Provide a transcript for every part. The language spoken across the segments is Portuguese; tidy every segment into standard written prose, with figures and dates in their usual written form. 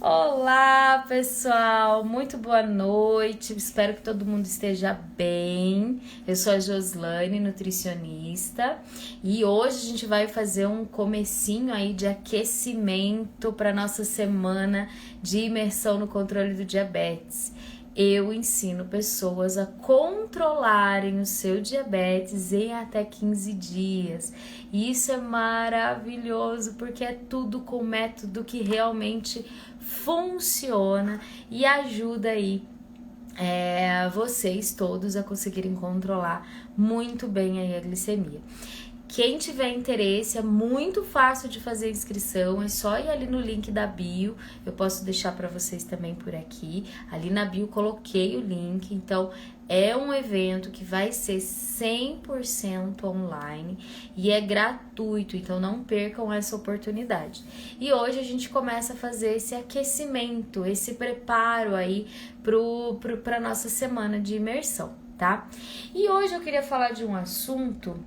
Olá, pessoal! Muito boa noite. Espero que todo mundo esteja bem. Eu sou a Joslane, nutricionista, e hoje a gente vai fazer um comecinho aí de aquecimento para nossa semana de imersão no controle do diabetes. Eu ensino pessoas a controlarem o seu diabetes em até 15 dias. E isso é maravilhoso, porque é tudo com método que realmente funciona e ajuda aí vocês todos a conseguirem controlar muito bem aí a glicemia. Quem tiver interesse, é muito fácil de fazer a inscrição, é só ir ali no link da bio, eu posso deixar para vocês também por aqui, ali na bio coloquei o link, então é um evento que vai ser 100% online e é gratuito, então não percam essa oportunidade. E hoje a gente começa a fazer esse aquecimento, esse preparo aí para nossa semana de imersão, tá? E hoje eu queria falar de um assunto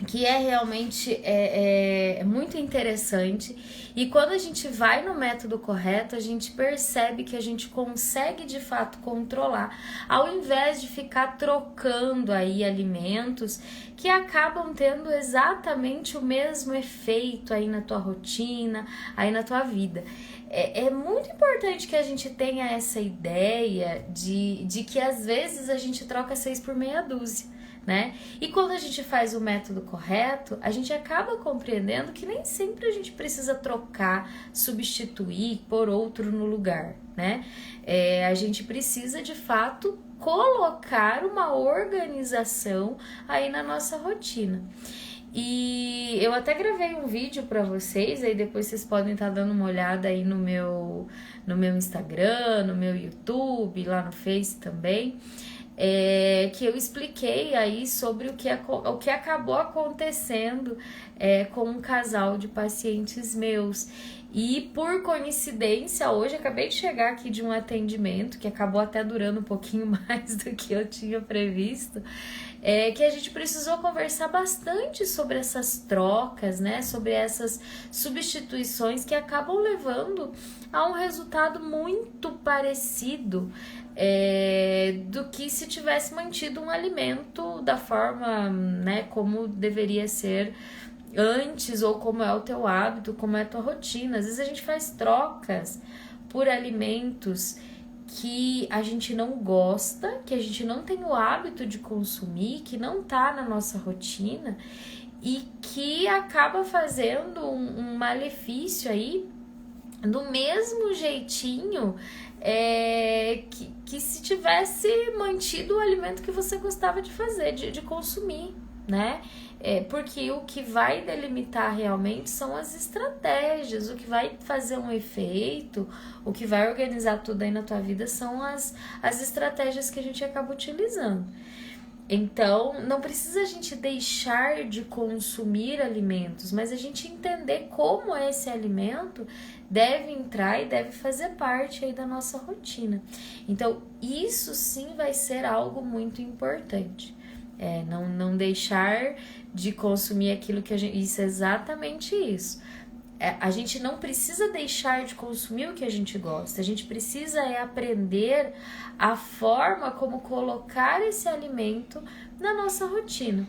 que é realmente muito interessante, e quando a gente vai no método correto, a gente percebe que a gente consegue de fato controlar, ao invés de ficar trocando aí alimentos que acabam tendo exatamente o mesmo efeito aí na tua rotina, aí na tua vida. É muito importante que a gente tenha essa ideia de que às vezes a gente troca 6 por meia dúzia, né? E quando a gente faz o método correto, a gente acaba compreendendo que nem sempre a gente precisa trocar, substituir por outro no lugar, né? A gente precisa de fato colocar uma organização aí na nossa rotina. E eu até gravei um vídeo para vocês, aí depois vocês podem estar dando uma olhada aí no meu Instagram, no meu YouTube, lá no Face também. Que eu expliquei aí sobre o que acabou acontecendo com um casal de pacientes meus. E por coincidência, hoje acabei de chegar aqui de um atendimento que acabou até durando um pouquinho mais do que eu tinha previsto, que a gente precisou conversar bastante sobre essas trocas, né? Sobre essas substituições que acabam levando a um resultado muito parecido do que se tivesse mantido um alimento da forma, né, como deveria ser antes, ou como é o teu hábito, como é a tua rotina. Às vezes a gente faz trocas por alimentos que a gente não gosta, que a gente não tem o hábito de consumir, que não tá na nossa rotina e que acaba fazendo um malefício aí do mesmo jeitinho que se tivesse mantido o alimento que você gostava de fazer, de consumir, né? Porque o que vai delimitar realmente são as estratégias, o que vai fazer um efeito, o que vai organizar tudo aí na tua vida são as estratégias que a gente acaba utilizando. Então, não precisa a gente deixar de consumir alimentos, mas a gente entender como esse alimento deve entrar e deve fazer parte aí da nossa rotina. Então, isso sim vai ser algo muito importante. Não deixar de consumir aquilo que a gente... Isso é exatamente isso. A gente não precisa deixar de consumir o que a gente gosta, a gente precisa aprender a forma como colocar esse alimento na nossa rotina.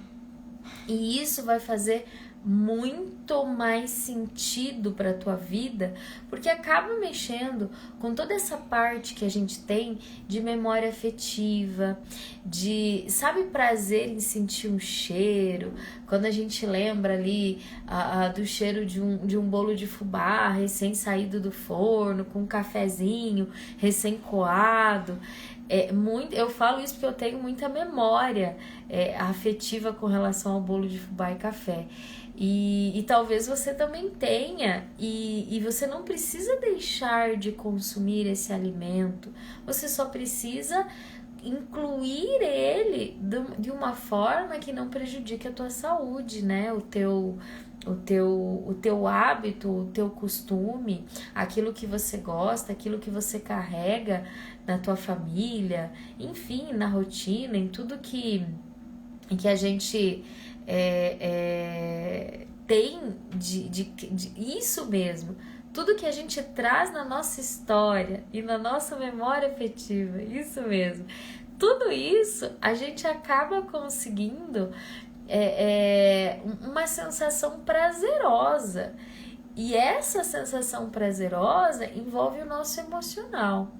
E isso vai fazer muito mais sentido para a tua vida, porque acaba mexendo com toda essa parte que a gente tem de memória afetiva, de, sabe, prazer em sentir um cheiro, quando a gente lembra ali do cheiro de um bolo de fubá recém-saído do forno, com um cafezinho recém-coado. Eu falo isso porque eu tenho muita memória afetiva com relação ao bolo de fubá e café. E talvez você também tenha, e você não precisa deixar de consumir esse alimento, você só precisa incluir ele de uma forma que não prejudique a tua saúde, né? O teu hábito, o teu costume, aquilo que você gosta, aquilo que você carrega na tua família, enfim, na rotina, em tudo que a gente tem de isso mesmo, tudo que a gente traz na nossa história e na nossa memória afetiva, isso mesmo. Tudo isso a gente acaba conseguindo uma sensação prazerosa. E essa sensação prazerosa envolve o nosso emocional.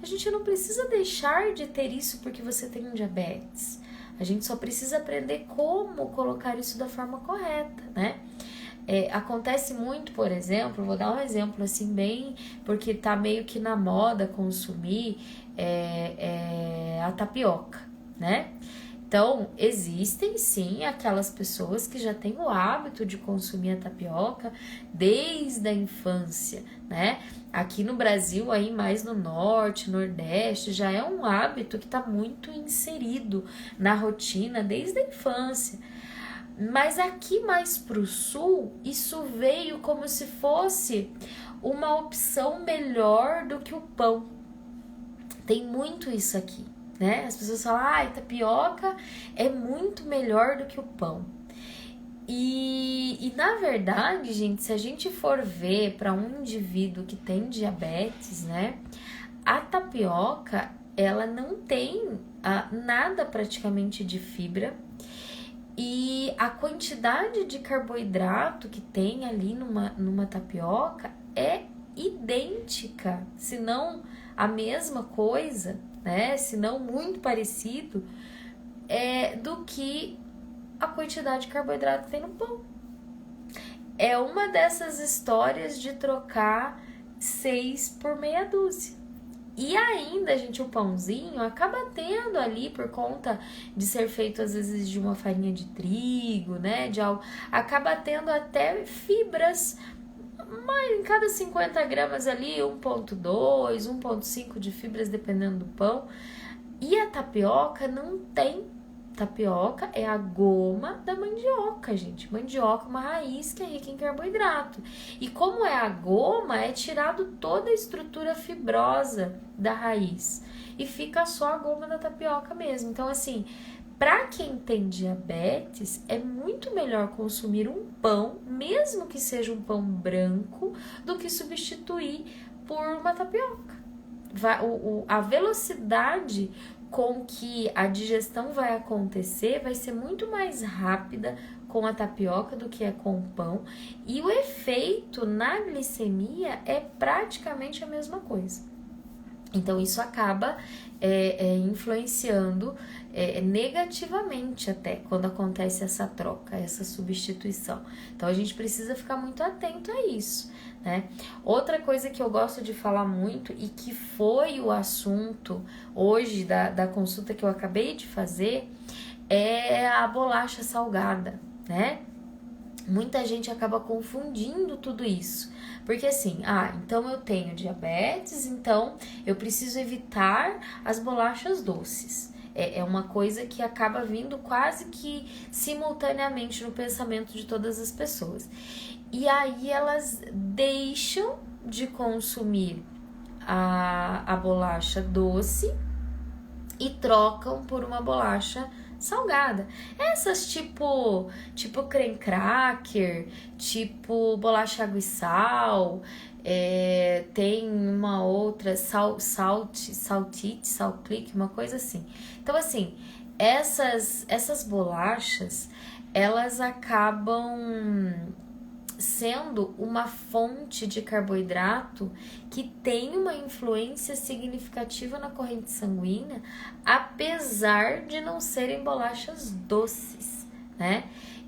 A gente não precisa deixar de ter isso porque você tem um diabetes. A gente só precisa aprender como colocar isso da forma correta, né? Acontece muito, por exemplo, vou dar um exemplo assim bem, porque tá meio que na moda consumir a tapioca, né? Então, existem sim aquelas pessoas que já têm o hábito de consumir a tapioca desde a infância, né? Aqui no Brasil, aí mais no norte, nordeste, já é um hábito que está muito inserido na rotina desde a infância. Mas aqui mais para o sul, isso veio como se fosse uma opção melhor do que o pão. Tem muito isso aqui, né? As pessoas falam, tapioca é muito melhor do que o pão. E na verdade, gente, se a gente for ver para um indivíduo que tem diabetes, né? A tapioca, ela não tem nada praticamente de fibra. E a quantidade de carboidrato que tem ali numa tapioca é idêntica, se não a mesma coisa, né? Se não muito parecido, do que a quantidade de carboidrato que tem no pão. É uma dessas histórias de trocar 6 por meia dúzia. E ainda, gente, o pãozinho acaba tendo ali, por conta de ser feito às vezes de uma farinha de trigo, né, de algo, acaba tendo até fibras, mas em cada 50 gramas ali, 1,2, 1,5 de fibras, dependendo do pão. E a tapioca não tem. Tapioca é a goma da mandioca, gente. Mandioca é uma raiz que é rica em carboidrato. E como é a goma, é tirado toda a estrutura fibrosa da raiz. E fica só a goma da tapioca mesmo. Então, assim, para quem tem diabetes, é muito melhor consumir um pão, mesmo que seja um pão branco, do que substituir por uma tapioca. A velocidade com que a digestão vai acontecer vai ser muito mais rápida com a tapioca do que é com o pão, e o efeito na glicemia é praticamente a mesma coisa. Então isso acaba influenciando negativamente até quando acontece essa troca, essa substituição. Então a gente precisa ficar muito atento a isso, né? Outra coisa que eu gosto de falar muito e que foi o assunto hoje da consulta que eu acabei de fazer é a bolacha salgada, né? Muita gente acaba confundindo tudo isso. Porque assim, então eu tenho diabetes, então eu preciso evitar as bolachas doces. É uma coisa que acaba vindo quase que simultaneamente no pensamento de todas as pessoas. E aí elas deixam de consumir a bolacha doce e trocam por uma bolacha salgada. Essas tipo creme cracker, tipo bolacha água e sal, tem uma outra, saltite, uma coisa assim. Então, assim, essas bolachas, elas acabam sendo uma fonte de carboidrato que tem uma influência significativa na corrente sanguínea, apesar de não serem bolachas doces, né?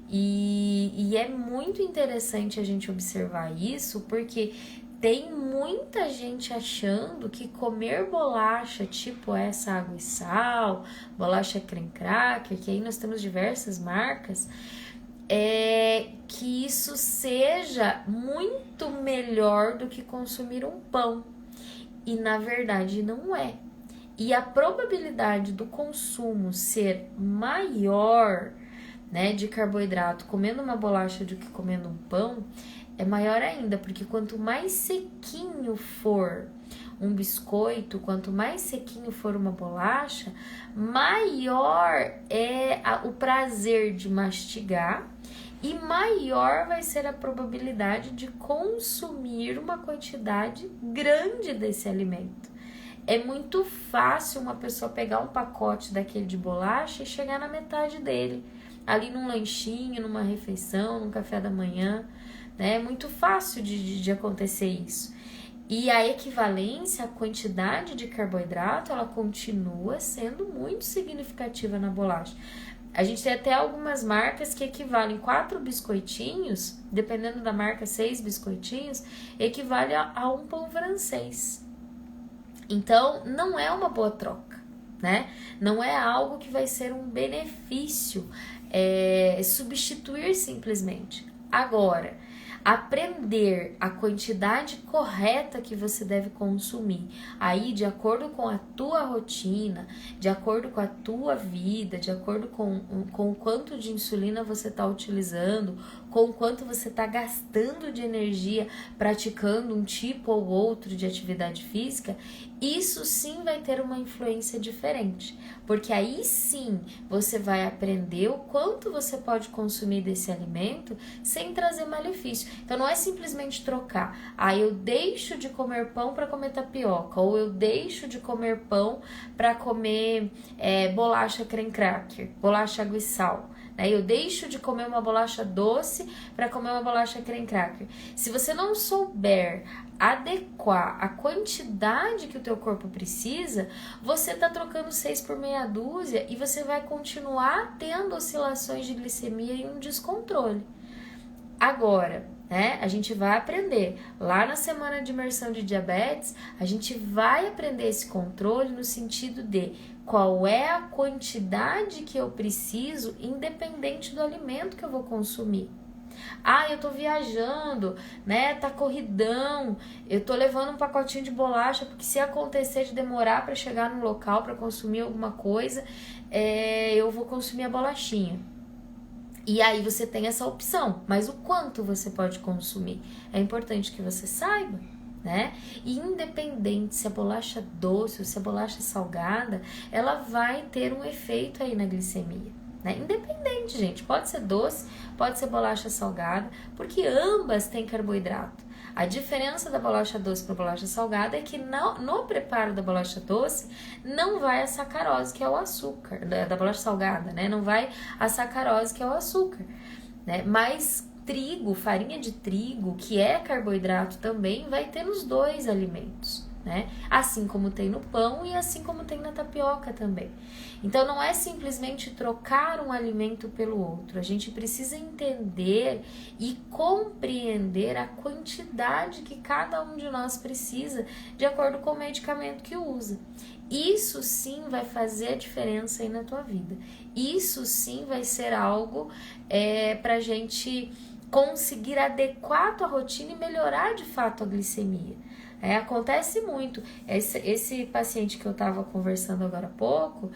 E é muito interessante a gente observar isso, porque tem muita gente achando que comer bolacha tipo essa água e sal, bolacha creme cracker, que aí nós temos diversas marcas, que isso seja muito melhor do que consumir um pão. E na verdade não é. E a probabilidade do consumo ser maior, né, de carboidrato comendo uma bolacha do que comendo um pão é maior ainda, porque quanto mais sequinho for um biscoito, quanto mais sequinho for uma bolacha, maior é o prazer de mastigar e maior vai ser a probabilidade de consumir uma quantidade grande desse alimento. É muito fácil uma pessoa pegar um pacote daquele de bolacha e chegar na metade dele, ali num lanchinho, numa refeição, num café da manhã, né? É muito fácil de acontecer isso. E a equivalência, a quantidade de carboidrato, ela continua sendo muito significativa na bolacha. A gente tem até algumas marcas que equivalem 4 biscoitinhos, dependendo da marca, 6 biscoitinhos, equivale a um pão francês. Então, não é uma boa troca, né? Não é algo que vai ser um benefício, substituir simplesmente. Agora, aprender a quantidade correta que você deve consumir, aí de acordo com a tua rotina, de acordo com a tua vida, de acordo com o quanto de insulina você está utilizando, com o quanto você está gastando de energia praticando um tipo ou outro de atividade física, isso sim vai ter uma influência diferente, porque aí sim você vai aprender o quanto você pode consumir desse alimento sem trazer malefício. Então não é simplesmente trocar, eu deixo de comer pão para comer tapioca, ou eu deixo de comer pão para comer bolacha creme cracker, bolacha água e sal. Eu deixo de comer uma bolacha doce para comer uma bolacha creme cracker. Se você não souber adequar a quantidade que o teu corpo precisa, você está trocando 6 por meia dúzia e você vai continuar tendo oscilações de glicemia e um descontrole. Agora, a gente vai aprender, lá na semana de imersão de diabetes, a gente vai aprender esse controle no sentido de qual é a quantidade que eu preciso, independente do alimento que eu vou consumir. Eu tô viajando, tá corridão, eu tô levando um pacotinho de bolacha, porque se acontecer de demorar para chegar no local para consumir alguma coisa, eu vou consumir a bolachinha. E aí você tem essa opção, mas o quanto você pode consumir? É importante que você saiba, né? E independente se a bolacha doce ou se a bolacha salgada, ela vai ter um efeito aí na glicemia, né? Independente, gente, pode ser doce, pode ser bolacha salgada, porque ambas têm carboidrato. A diferença da bolacha doce para a bolacha salgada é que no preparo da bolacha doce não vai a sacarose, que é o açúcar, da bolacha salgada, né? Não vai a sacarose, que é o açúcar, né? Mas trigo, farinha de trigo, que é carboidrato também, vai ter nos dois alimentos, né? Assim como tem no pão e assim como tem na tapioca também. Então não é simplesmente trocar um alimento pelo outro, a gente precisa entender e compreender a quantidade que cada um de nós precisa de acordo com o medicamento que usa. Isso sim vai fazer a diferença aí na tua vida. Isso sim vai ser algo pra gente conseguir adequar a tua rotina e melhorar de fato a glicemia. Acontece muito. Esse paciente que eu estava conversando agora há pouco,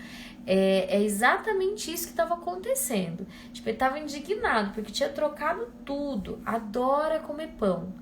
é exatamente isso que estava acontecendo. Tipo, ele estava indignado porque tinha trocado tudo. Adora comer pão,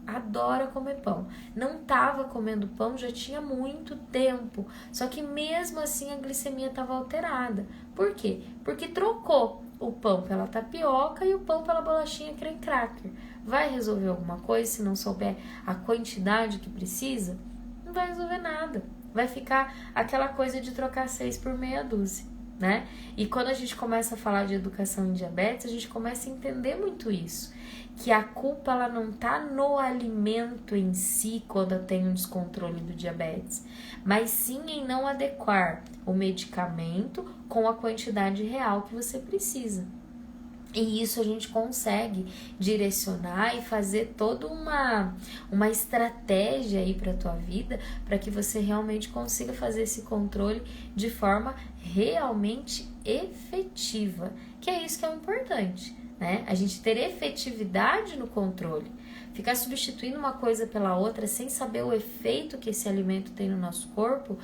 Não estava comendo pão já tinha muito tempo. Só que mesmo assim a glicemia estava alterada. Por quê? Porque trocou o pão pela tapioca e o pão pela bolachinha creme cracker. Vai resolver alguma coisa se não souber a quantidade que precisa? Não vai resolver nada. Vai ficar aquela coisa de trocar 6 por meia dúzia, né? E quando a gente começa a falar de educação em diabetes, a gente começa a entender muito isso. Que a culpa ela não tá no alimento em si quando tem um descontrole do diabetes, mas sim em não adequar o medicamento com a quantidade real que você precisa. E isso a gente consegue direcionar e fazer toda uma estratégia aí para a tua vida, para que você realmente consiga fazer esse controle de forma realmente efetiva, que é isso que é o importante, né? A gente ter efetividade no controle. Ficar substituindo uma coisa pela outra sem saber o efeito que esse alimento tem no nosso corpo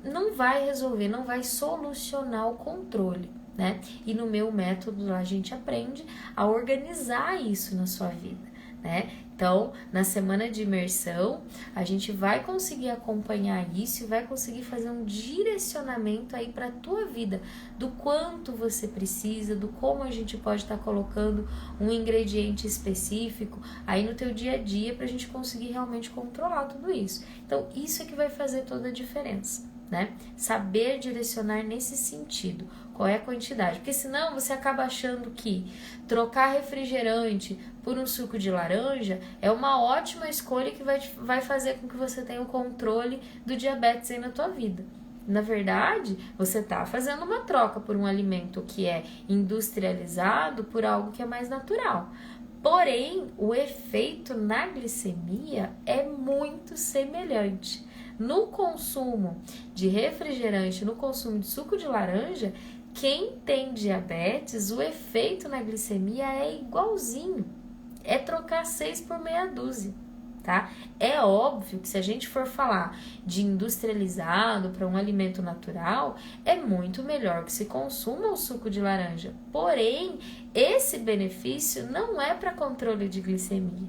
não vai resolver, não vai solucionar o controle, né? E no meu método a gente aprende a organizar isso na sua vida, né? Então, na semana de imersão, a gente vai conseguir acompanhar isso e vai conseguir fazer um direcionamento aí para a tua vida, do quanto você precisa, do como a gente pode estar colocando um ingrediente específico aí no teu dia a dia para a gente conseguir realmente controlar tudo isso. Então, isso é que vai fazer toda a diferença, né? Saber direcionar nesse sentido. Qual é a quantidade? Porque senão você acaba achando que trocar refrigerante por um suco de laranja é uma ótima escolha que vai fazer com que você tenha o controle do diabetes aí na tua vida. Na verdade, você está fazendo uma troca por um alimento que é industrializado por algo que é mais natural. Porém, o efeito na glicemia é muito semelhante. No consumo de refrigerante, no consumo de suco de laranja, quem tem diabetes, o efeito na glicemia é igualzinho. É trocar 6 por meia dúzia, tá? É óbvio que se a gente for falar de industrializado para um alimento natural, é muito melhor que se consuma o suco de laranja. Porém, esse benefício não é para controle de glicemia.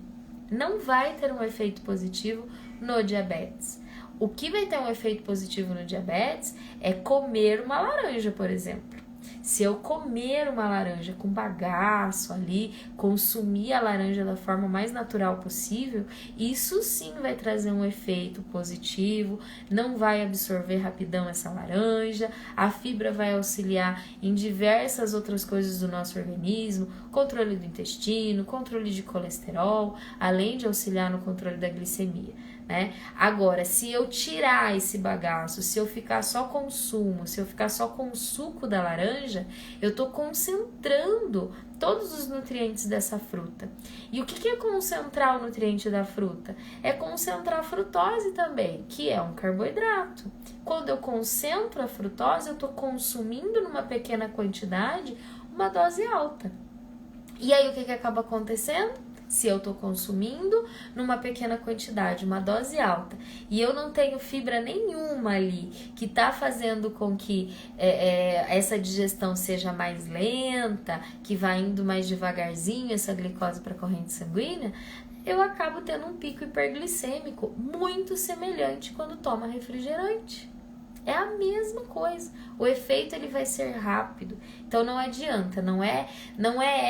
Não vai ter um efeito positivo no diabetes. O que vai ter um efeito positivo no diabetes é comer uma laranja, por exemplo. Se eu comer uma laranja com bagaço ali, consumir a laranja da forma mais natural possível, isso sim vai trazer um efeito positivo, não vai absorver rapidão essa laranja, a fibra vai auxiliar em diversas outras coisas do nosso organismo, controle do intestino, controle de colesterol, além de auxiliar no controle da glicemia, né? Agora, se eu tirar esse bagaço, se eu ficar só com sumo, se eu ficar só com o suco da laranja, eu estou concentrando todos os nutrientes dessa fruta. E o que é concentrar o nutriente da fruta? É concentrar a frutose também, que é um carboidrato. Quando eu concentro a frutose, eu estou consumindo numa pequena quantidade uma dose alta. E aí o que acaba acontecendo? Se eu estou consumindo numa pequena quantidade, uma dose alta, e eu não tenho fibra nenhuma ali, que está fazendo com que essa digestão seja mais lenta, que vá indo mais devagarzinho essa glicose para a corrente sanguínea, eu acabo tendo um pico hiperglicêmico muito semelhante quando toma refrigerante. É a mesma coisa. O efeito ele vai ser rápido. Então não adianta, não é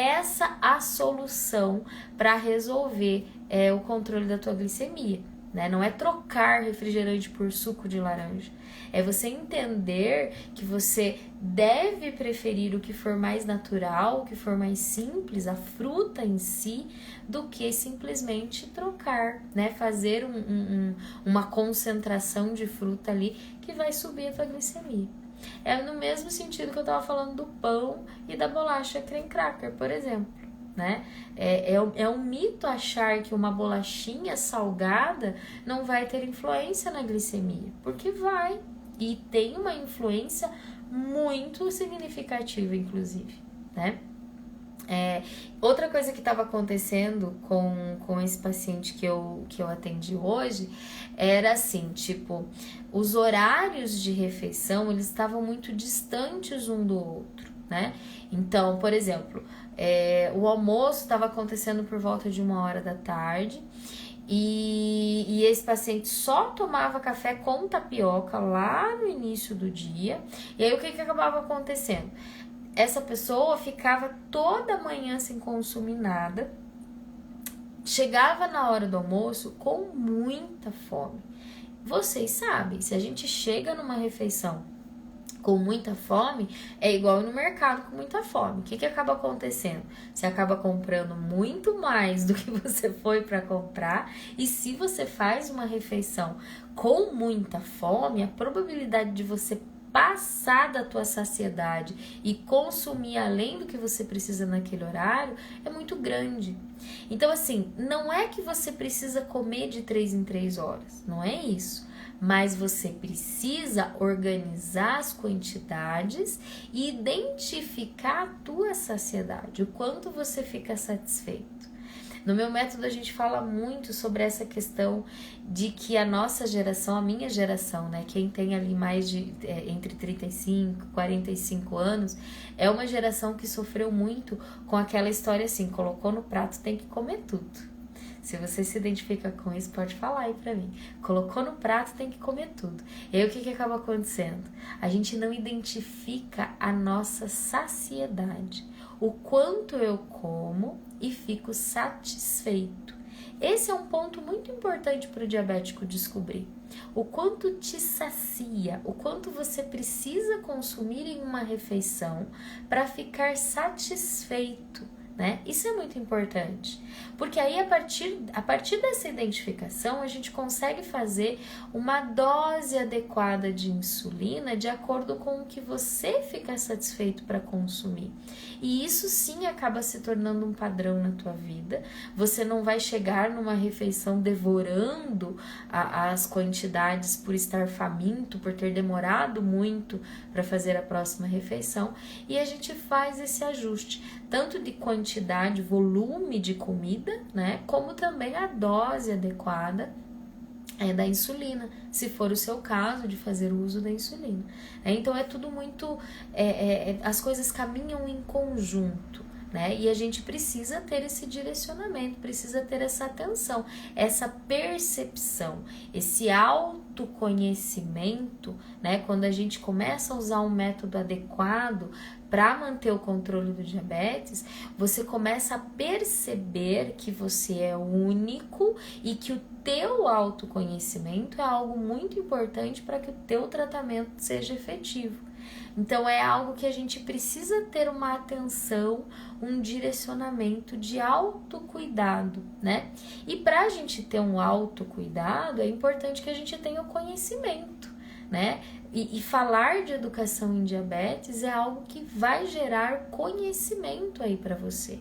essa a solução para resolver o controle da tua glicemia, né? Não é trocar refrigerante por suco de laranja. É você entender que você deve preferir o que for mais natural, o que for mais simples, a fruta em si, do que simplesmente trocar, né? Fazer uma concentração de fruta ali que vai subir a tua glicemia. É no mesmo sentido que eu estava falando do pão e da bolacha creme cracker, por exemplo, né? É um mito achar que uma bolachinha salgada não vai ter influência na glicemia, porque vai, e tem uma influência muito significativa, inclusive, né? Outra coisa que estava acontecendo com esse paciente que eu atendi hoje era assim, tipo, os horários de refeição, eles estavam muito distantes um do outro, né? Então, por exemplo, o almoço estava acontecendo por volta de 1h da tarde e esse paciente só tomava café com tapioca lá no início do dia. E aí o que acabava acontecendo? Essa pessoa ficava toda manhã sem consumir nada, chegava na hora do almoço com muita fome. Vocês sabem, se a gente chega numa refeição com muita fome, é igual no mercado com muita fome. O que acaba acontecendo? Você acaba comprando muito mais do que você foi para comprar, e se você faz uma refeição com muita fome, a probabilidade de você passar da tua saciedade e consumir além do que você precisa naquele horário é muito grande. Então, assim, não é que você precisa comer de 3 em 3 horas, não é isso. Mas você precisa organizar as quantidades e identificar a tua saciedade, o quanto você fica satisfeito. No meu método a gente fala muito sobre essa questão de que a nossa geração, a minha geração, né, quem tem ali mais de entre 35 e 45 anos, é uma geração que sofreu muito com aquela história assim, colocou no prato, tem que comer tudo. Se você se identifica com isso, pode falar aí pra mim. Colocou no prato, tem que comer tudo. E aí o que acaba acontecendo? A gente não identifica a nossa saciedade. O quanto eu como e fico satisfeito. Esse é um ponto muito importante para o diabético descobrir. O quanto te sacia, o quanto você precisa consumir em uma refeição para ficar satisfeito, né? Isso é muito importante, porque aí a partir dessa identificação a gente consegue fazer uma dose adequada de insulina de acordo com o que você fica satisfeito para consumir. E isso sim acaba se tornando um padrão na tua vida. Você não vai chegar numa refeição devorando as quantidades por estar faminto, por ter demorado muito para fazer a próxima refeição, e a gente faz esse ajuste, tanto de quantidade, volume de comida, né, como também a dose adequada da insulina, se for o seu caso de fazer uso da insulina. Então é tudo muito, as coisas caminham em conjunto, né? E a gente precisa ter esse direcionamento, precisa ter essa atenção, essa percepção, esse autoconhecimento, né? Quando a gente começa a usar um método adequado para manter o controle do diabetes, você começa a perceber que você é único e que o teu autoconhecimento é algo muito importante para que o teu tratamento seja efetivo. Então é algo que a gente precisa ter uma atenção, um direcionamento de autocuidado, né? E para a gente ter um autocuidado, é importante que a gente tenha o conhecimento, né? E falar de educação em diabetes é algo que vai gerar conhecimento aí para você.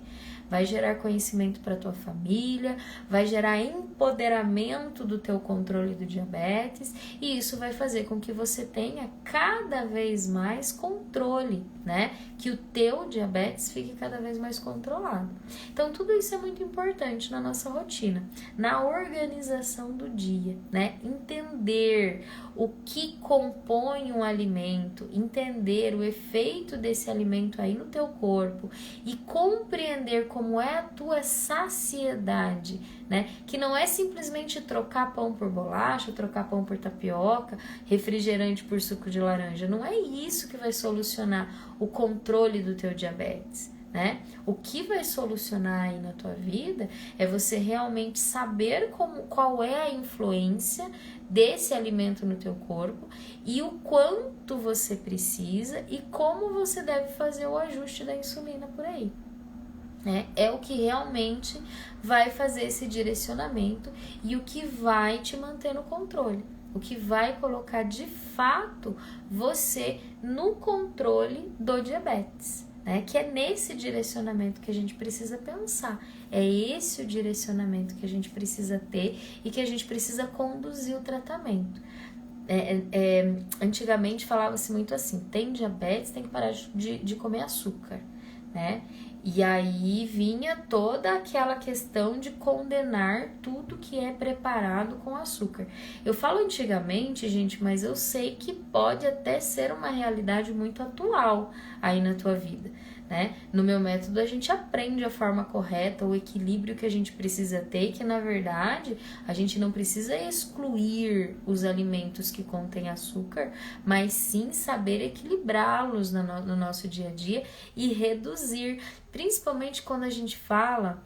Vai gerar conhecimento para tua família, vai gerar empoderamento do teu controle do diabetes, e isso vai fazer com que você tenha cada vez mais controle, né? Que o teu diabetes fique cada vez mais controlado. Então, tudo isso é muito importante na nossa rotina, na organização do dia, né? Entender o que compõe um alimento, entender o efeito desse alimento aí no teu corpo e compreender como é a tua saciedade, né? Que não é simplesmente trocar pão por bolacha, trocar pão por tapioca, refrigerante por suco de laranja. Não é isso que vai solucionar o controle do teu diabetes, né? O que vai solucionar aí na tua vida é você realmente saber qual é a influência desse alimento no teu corpo e o quanto você precisa e como você deve fazer o ajuste da insulina por aí, né? É o que realmente vai fazer esse direcionamento e o que vai te manter no controle, o que vai colocar de fato você no controle do diabetes, né? Que é nesse direcionamento que a gente precisa pensar, é esse o direcionamento que a gente precisa ter e que a gente precisa conduzir o tratamento. Antigamente falava-se muito assim, tem diabetes, tem que parar de comer açúcar, né? E aí vinha toda aquela questão de condenar tudo que é preparado com açúcar. Eu falo antigamente, gente, mas eu sei que pode até ser uma realidade muito atual aí na tua vida, né? No meu método a gente aprende a forma correta, o equilíbrio que a gente precisa ter, que na verdade a gente não precisa excluir os alimentos que contêm açúcar, mas sim saber equilibrá-los no nosso dia a dia e reduzir, principalmente quando a gente fala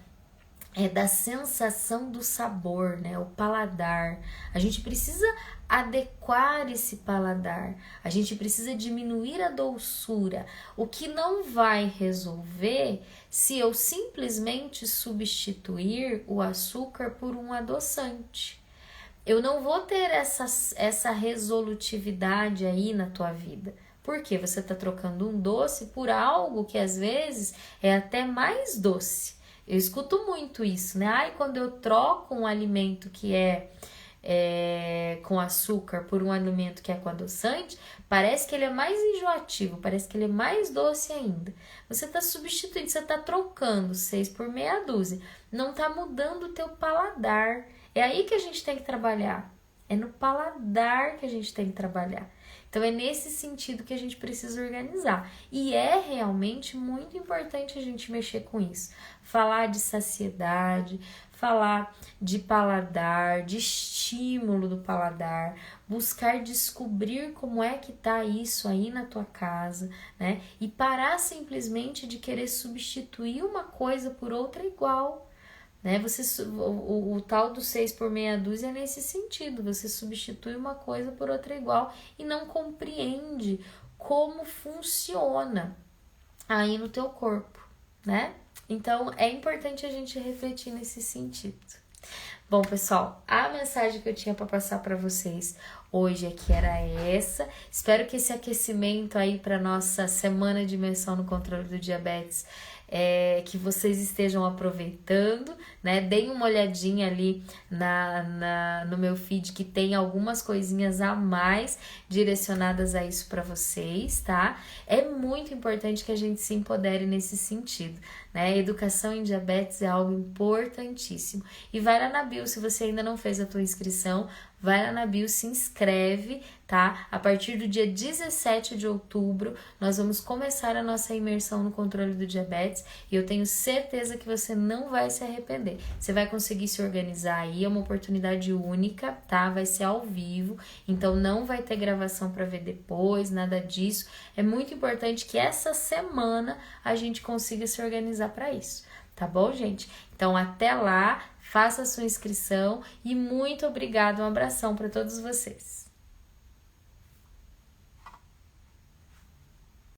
da sensação do sabor, né? O paladar. A gente precisa adequar esse paladar, a gente precisa diminuir a doçura, o que não vai resolver se eu simplesmente substituir o açúcar por um adoçante. Eu não vou ter essa resolutividade aí na tua vida. Porque você está trocando um doce por algo que às vezes é até mais doce. Eu escuto muito isso, né? Ai, quando eu troco um alimento que é com açúcar por um alimento que é com adoçante, parece que ele é mais enjoativo, parece que ele é mais doce ainda. Você está substituindo, você está trocando 6 por meia dúzia. Não está mudando o teu paladar. É aí que a gente tem que trabalhar. É no paladar que a gente tem que trabalhar. Então é nesse sentido que a gente precisa organizar. E é realmente muito importante a gente mexer com isso. Falar de saciedade, falar de paladar, de estímulo do paladar, buscar descobrir como é que tá isso aí na tua casa, né? E parar simplesmente de querer substituir uma coisa por outra igual, né? O tal do 6 por meia dúzia é nesse sentido, você substitui uma coisa por outra igual e não compreende como funciona aí no teu corpo, né? Então, é importante a gente refletir nesse sentido. Bom, pessoal, a mensagem que eu tinha para passar para vocês hoje aqui era essa. Espero que esse aquecimento aí para nossa semana de imersão no controle do diabetes, que vocês estejam aproveitando, né? Deem uma olhadinha ali no meu feed, que tem algumas coisinhas a mais direcionadas a isso para vocês, tá? É muito importante que a gente se empodere nesse sentido, né? A educação em diabetes é algo importantíssimo. E vai lá na bio, se você ainda não fez a tua inscrição, vai lá na bio, se inscreve, tá? A partir do dia 17 de outubro, nós vamos começar a nossa imersão no controle do diabetes e eu tenho certeza que você não vai se arrepender. Você vai conseguir se organizar aí, é uma oportunidade única, tá? Vai ser ao vivo, então não vai ter gravação para ver depois, nada disso. É muito importante que essa semana a gente consiga se organizar para isso, tá bom, gente? Então, até lá, faça a sua inscrição e muito obrigada, um abração para todos vocês.